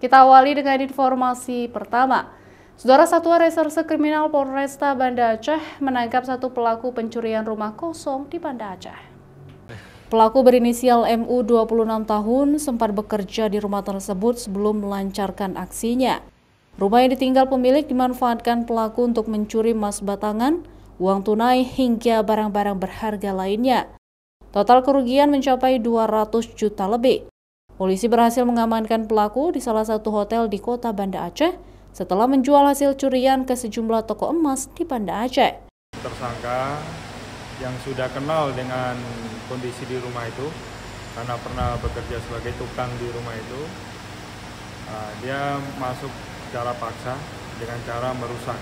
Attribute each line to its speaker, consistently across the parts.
Speaker 1: Kita awali dengan informasi pertama. Saudara, Satuan Reserse Kriminal Polresta Banda Aceh menangkap satu pelaku pencurian rumah kosong di Banda Aceh. Pelaku berinisial MU 26 tahun sempat bekerja di rumah tersebut sebelum melancarkan aksinya. Rumah yang ditinggal pemilik dimanfaatkan pelaku untuk mencuri emas batangan, uang tunai hingga barang-barang berharga lainnya. Total kerugian mencapai 200 juta lebih. Polisi berhasil mengamankan pelaku di salah satu hotel di kota Banda Aceh setelah menjual hasil curian ke sejumlah toko emas di Banda Aceh.
Speaker 2: Tersangka yang sudah kenal dengan kondisi di rumah itu, karena pernah bekerja sebagai tukang di rumah itu, dia masuk secara paksa dengan cara merusak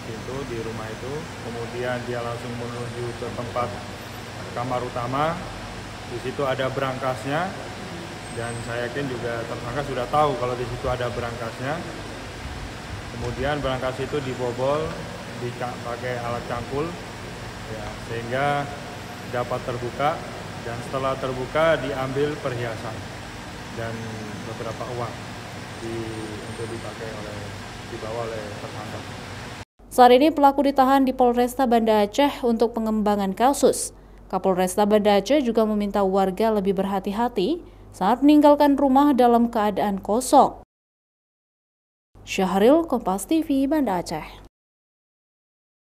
Speaker 2: pintu di rumah itu. Kemudian dia langsung menuju ke tempat kamar utama. Di situ ada berangkasnya, dan saya yakin juga tersangka sudah tahu kalau di situ ada berangkasnya. Kemudian berangkas itu dibobol, pakai alat cangkul, sehingga dapat terbuka. Dan setelah terbuka diambil perhiasan dan beberapa uang untuk dibawa oleh tersangka.
Speaker 1: Saat ini pelaku ditahan di Polresta Banda Aceh untuk pengembangan kasus. Kapolresta Banda Aceh juga meminta warga lebih berhati-hati saat meninggalkan rumah dalam keadaan kosong. Syahril, Kompas TV, Banda Aceh.